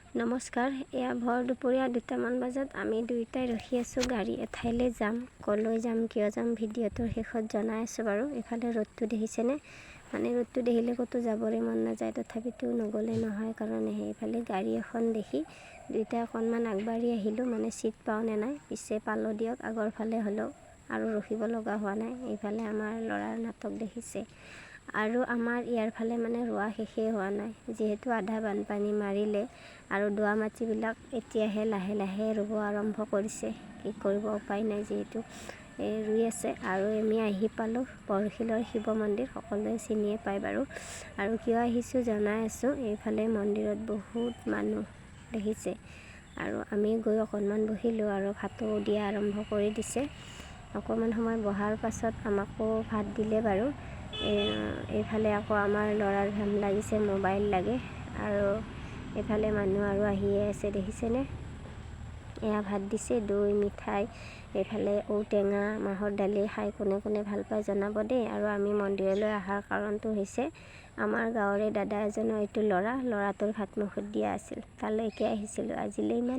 নমস্কাৰ। এয়া ভৰ দুপৰীয়া 2টামান বজাত আমি দুয়োটাই ৰখি আছোঁ গাড়ী এঠাইলৈ যাম। ক'লৈ যাম কিয় যাম ভিডিঅ'টোৰ শেষত জনাই আছোঁ বাৰু। এইফালে ৰ'দটো দেখিছেনে? মানে ৰ'দটো দেখিলে ক'তো যাবলৈ মন নাযায়, তথাপিতো নগ'লে নহয় কাৰণে সেইফালে গাড়ী এখন দেখি দুয়োটাই অকণমান আগবাঢ়ি আহিলোঁ। মানে চিট পাওঁ নে নাই, পিছে পালোঁ দিয়ক। আগৰ ফালে হ'লেও আৰু ৰখিব লগা হোৱা নাই। এইফালে আমাৰ ল'ৰাৰ নাটক দেখিছে। আৰু আমাৰ ইয়াৰ ফালে মানে ৰোৱা শেষেই হোৱা নাই, যিহেতু আধা বানপানী মাৰিলে আৰু দোৱা মাটিবিলাক এতিয়াহে লাহে লাহে ৰুব আৰম্ভ কৰিছে। কি কৰিব, উপায় নাই, যিহেতু ৰুই আছে। আৰু আমি আহি পালোঁ বৰশিলৰ শিৱ মন্দিৰ, সকলোৱে চিনিয়ে পায় বাৰু। আৰু কিয় আহিছোঁ জনাই আছোঁ। এইফালে মন্দিৰত বহুত মানুহ দেখিছে। আৰু আমি গৈ অকণমান বহিলোঁ আৰু ভাতো দিয়া আৰম্ভ কৰি দিছে। অকণমান সময় বহাৰ পাছত আমাকো ভাত দিলে বাৰু। এইফালে আকৌ আমাৰ ল'ৰাৰ ঘাম লাগিছে, মোবাইল লাগে। আৰু এইফালে মানুহ আৰু আহিয়ে আছে দেখিছেনে? এয়া ভাত দিছে, দৈ মিঠাই, এইফালে ঔটেঙা, মাহৰ দালি খাই কোনে কোনে ভাল পায় জনাব দেই। আৰু আমি মন্দিৰলৈ অহাৰ কাৰণটো হৈছে আমাৰ গাঁৱৰে দাদা এজনৰ এইটো ল'ৰাটোৰ ভাত মুখত দিয়া আছিল, তালৈকে আহিছিলোঁ। আজিলৈ ইমান